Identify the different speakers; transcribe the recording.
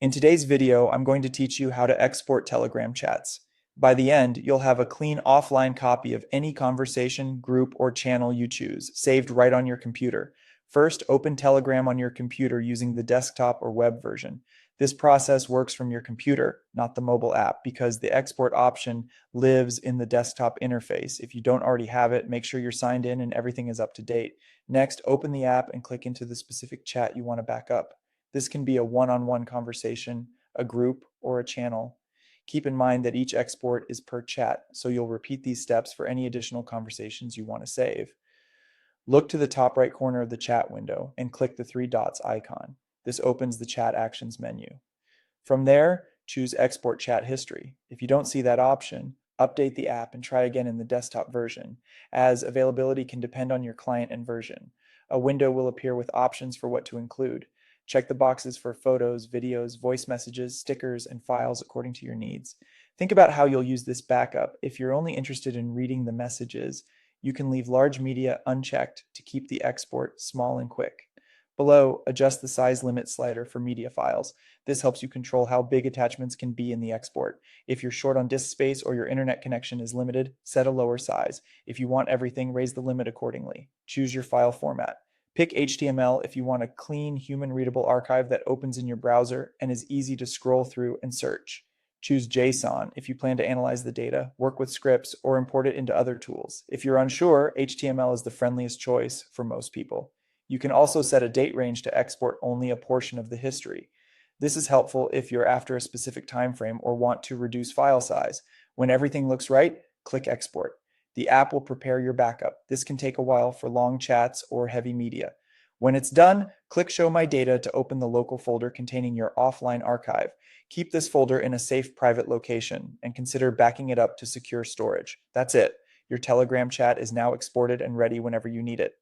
Speaker 1: In today's video, I'm going to teach you how to export Telegram chats. By the end, you'll have a clean offline copy of any conversation, group, or channel you choose, saved right on your computer. First, open Telegram on your computer using the desktop or web version. This process works from your computer, not the mobile app, because the export option lives in the desktop interface. If you don't already have it, make sure you're signed in and everything is up to date. Next, open the app and click into the specific chat you want to back up. This can be a one-on-one conversation, a group, or a channel. Keep in mind that each export is per chat, so you'll repeat these steps for any additional conversations you want to save. Look to the top right corner of the chat window and click the three dots icon. This opens the Chat Actions menu. From there, choose Export Chat History. If you don't see that option, update the app and try again in the desktop version, as availability can depend on your client and version. A window will appear with options for what to include. Check the boxes for photos, videos, voice messages, stickers, and files according to your needs. Think about how you'll use this backup. If you're only interested in reading the messages, you can leave large media unchecked to keep the export small and quick. Below, adjust the size limit slider for media files. This helps you control how big attachments can be in the export. If you're short on disk space or your internet connection is limited, set a lower size. If you want everything, raise the limit accordingly. Choose your file format. Pick HTML if you want a clean, human-readable archive that opens in your browser and is easy to scroll through and search. Choose JSON if you plan to analyze the data, work with scripts, or import it into other tools. If you're unsure, HTML is the friendliest choice for most people. You can also set a date range to export only a portion of the history. This is helpful if you're after a specific time frame or want to reduce file size. When everything looks right, click Export. The app will prepare your backup. This can take a while for long chats or heavy media. When it's done, click Show My Data to open the local folder containing your offline archive. Keep this folder in a safe private location and consider backing it up to secure storage. That's it. Your Telegram chat is now exported and ready whenever you need it.